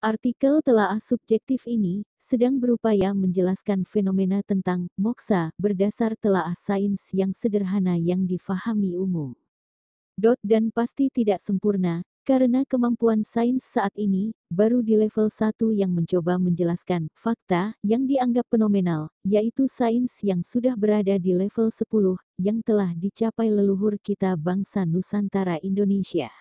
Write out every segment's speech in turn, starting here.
Artikel telaah subjektif ini sedang berupaya menjelaskan fenomena tentang moksa berdasar telaah sains yang sederhana yang difahami umum. Dan pasti tidak sempurna, karena kemampuan sains saat ini baru di level 1 yang mencoba menjelaskan fakta yang dianggap fenomenal, yaitu sains yang sudah berada di level 10 yang telah dicapai leluhur kita bangsa Nusantara Indonesia.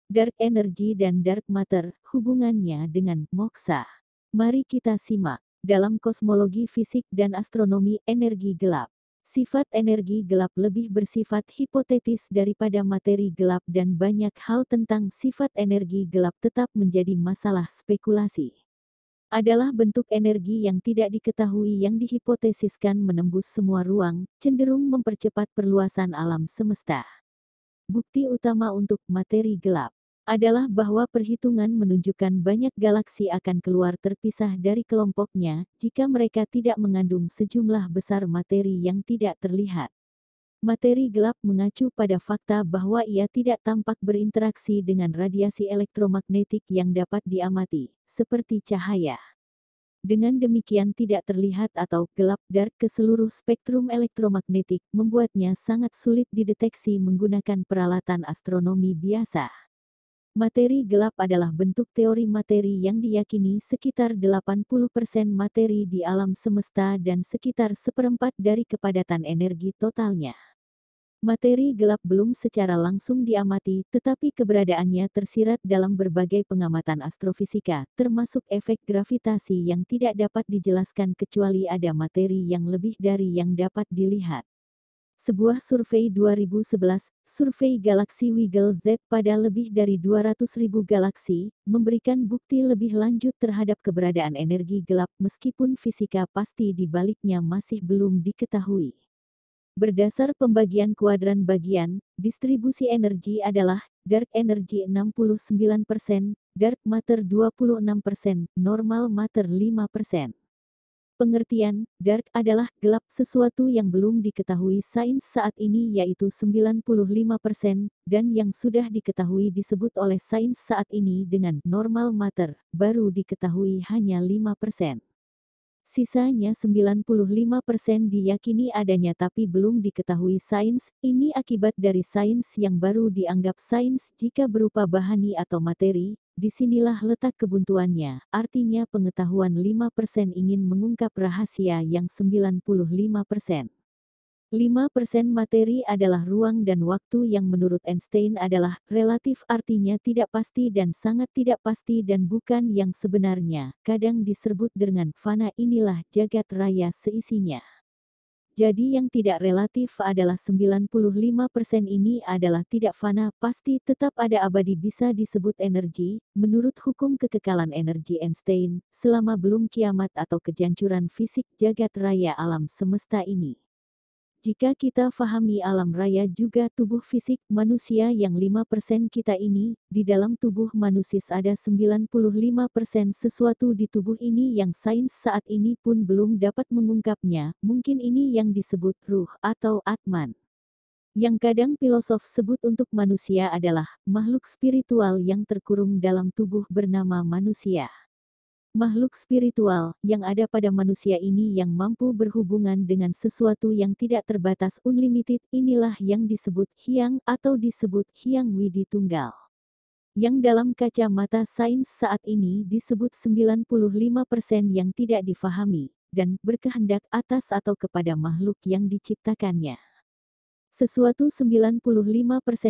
Dark energy dan dark matter, hubungannya dengan moksa. Mari kita simak. Dalam kosmologi fisik dan astronomi energi gelap. Sifat energi gelap lebih bersifat hipotetis daripada materi gelap dan banyak hal tentang sifat energi gelap tetap menjadi masalah spekulasi. Adalah bentuk energi yang tidak diketahui yang dihipotesiskan menembus semua ruang, cenderung mempercepat perluasan alam semesta. Bukti utama untuk materi gelap adalah bahwa perhitungan menunjukkan banyak galaksi akan keluar terpisah dari kelompoknya jika mereka tidak mengandung sejumlah besar materi yang tidak terlihat. Materi gelap mengacu pada fakta bahwa ia tidak tampak berinteraksi dengan radiasi elektromagnetik yang dapat diamati, seperti cahaya. Dengan demikian tidak terlihat atau gelap dark ke seluruh spektrum elektromagnetik membuatnya sangat sulit dideteksi menggunakan peralatan astronomi biasa. Materi gelap adalah bentuk teori materi yang diyakini sekitar 80% materi di alam semesta dan sekitar seperempat dari kepadatan energi totalnya. Materi gelap belum secara langsung diamati, tetapi keberadaannya tersirat dalam berbagai pengamatan astrofisika, termasuk efek gravitasi yang tidak dapat dijelaskan kecuali ada materi yang lebih dari yang dapat dilihat. Sebuah survei 2011, survei galaksi Wiggle Z pada lebih dari 200.000 galaksi, memberikan bukti lebih lanjut terhadap keberadaan energi gelap meskipun fisika pasti di baliknya masih belum diketahui. Berdasar pembagian kuadran bagian, distribusi energi adalah dark energy 69%, dark matter 26%, normal matter 5%. Pengertian, dark adalah gelap sesuatu yang belum diketahui sains saat ini yaitu 95% dan yang sudah diketahui disebut oleh sains saat ini dengan normal matter, baru diketahui hanya 5%. Sisanya 95% diyakini adanya tapi belum diketahui sains, ini akibat dari sains yang baru dianggap sains jika berupa bahani atau materi. Disinilah letak kebuntuannya, artinya pengetahuan 5% ingin mengungkap rahasia yang 95%. 5% materi adalah ruang dan waktu yang menurut Einstein adalah relatif artinya tidak pasti dan sangat tidak pasti dan bukan yang sebenarnya, kadang disebut dengan fana inilah jagat raya seisinya. Jadi yang tidak relatif adalah 95% ini adalah tidak fana, pasti tetap ada abadi bisa disebut energi, menurut hukum kekekalan energi Einstein, selama belum kiamat atau kejancuran fisik jagat raya alam semesta ini. Jika kita fahami alam raya juga tubuh fisik manusia yang 5% kita ini, di dalam tubuh manusia ada 95% sesuatu di tubuh ini yang sains saat ini pun belum dapat mengungkapnya, mungkin ini yang disebut ruh atau atman. Yang kadang filosof sebut untuk manusia adalah makhluk spiritual yang terkurung dalam tubuh bernama manusia. Makhluk spiritual yang ada pada manusia ini yang mampu berhubungan dengan sesuatu yang tidak terbatas unlimited inilah yang disebut hyang atau disebut hyang widi tunggal. Yang dalam kacamata sains saat ini disebut 95% yang tidak difahami dan berkehendak atas atau kepada makhluk yang diciptakannya. Sesuatu 95%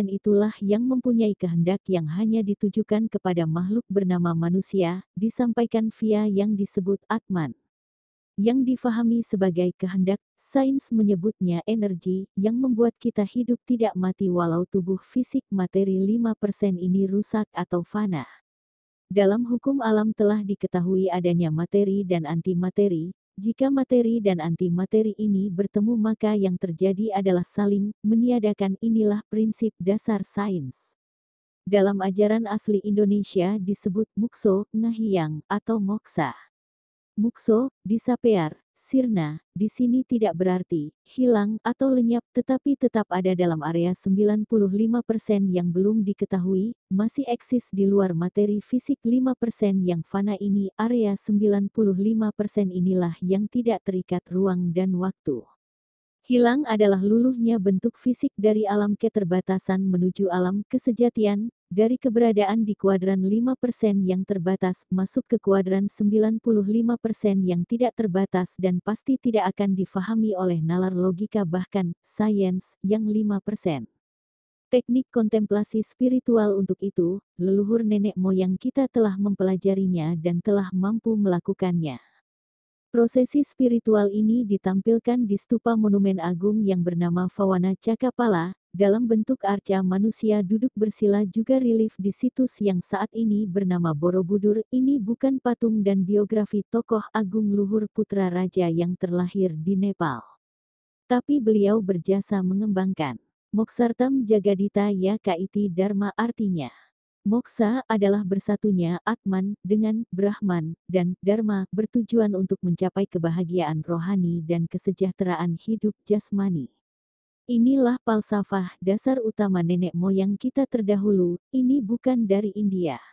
itulah yang mempunyai kehendak yang hanya ditujukan kepada makhluk bernama manusia, disampaikan via yang disebut Atman. Yang difahami sebagai kehendak, sains menyebutnya energi, yang membuat kita hidup tidak mati walau tubuh fisik materi 5% ini rusak atau fana. Dalam hukum alam telah diketahui adanya materi dan antimateri. Jika materi dan antimateri ini bertemu maka yang terjadi adalah saling meniadakan inilah prinsip dasar sains. Dalam ajaran asli Indonesia disebut mukso, ngahiang, atau moksa. Mukso, disapear, sirna, di sini tidak berarti hilang atau lenyap, tetapi tetap ada dalam area 95% yang belum diketahui, masih eksis di luar materi fisik 5% yang fana ini. Area 95% inilah yang tidak terikat ruang dan waktu. Hilang adalah luluhnya bentuk fisik dari alam keterbatasan menuju alam kesejatian, dari keberadaan di kuadran 5% yang terbatas masuk ke kuadran 95% yang tidak terbatas dan pasti tidak akan difahami oleh nalar logika bahkan sains yang 5%. Teknik kontemplasi spiritual untuk itu, leluhur nenek moyang kita telah mempelajarinya dan telah mampu melakukannya. Prosesi spiritual ini ditampilkan di stupa monumen agung yang bernama Vawana Cakapala, dalam bentuk arca manusia duduk bersila juga relief di situs yang saat ini bernama Borobudur. Ini bukan patung dan biografi tokoh agung luhur putra raja yang terlahir di Nepal. Tapi beliau berjasa mengembangkan Moksartam Jagadita Ya Kaiti Dharma artinya. Moksa adalah bersatunya Atman dengan Brahman, dan Dharma bertujuan untuk mencapai kebahagiaan rohani dan kesejahteraan hidup jasmani. Inilah falsafah dasar utama nenek moyang kita terdahulu, ini bukan dari India.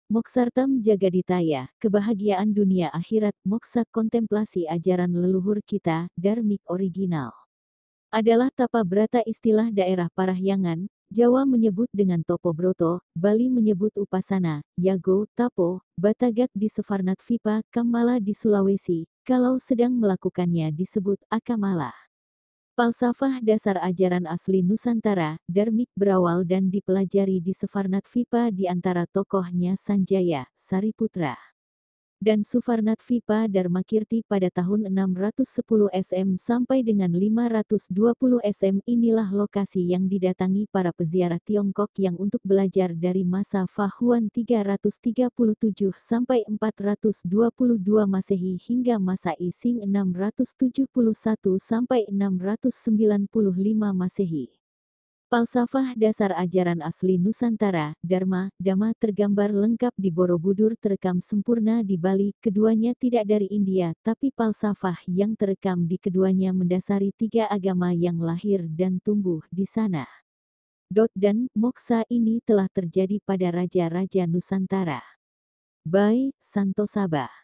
Moksartam Jagaditaya, kebahagiaan dunia akhirat, moksa kontemplasi ajaran leluhur kita, dharmik original. Adalah tapa brata istilah daerah Parahyangan, Jawa menyebut dengan Topo Broto, Bali menyebut Upasana, Yago, Tapo, Batagak di Sefarnatvipa, Kamala di Sulawesi, kalau sedang melakukannya disebut Akamala. Falsafah dasar ajaran asli Nusantara, dharmik berawal dan dipelajari di Sefarnatvipa di antara tokohnya Sanjaya, Sariputra, dan Sufarnatvipa Dharmakirti pada tahun 610 SM sampai dengan 520 SM. Inilah lokasi yang didatangi para peziarah Tiongkok yang untuk belajar dari masa Fahuan 337 sampai 422 Masehi hingga masa Ising 671 sampai 695 Masehi. Falsafah dasar ajaran asli Nusantara, Dharma, Dhamma tergambar lengkap di Borobudur, terekam sempurna di Bali. Keduanya tidak dari India, tapi falsafah yang terekam di keduanya mendasari tiga agama yang lahir dan tumbuh di sana. Dan moksa ini telah terjadi pada raja-raja Nusantara. By Santosaba.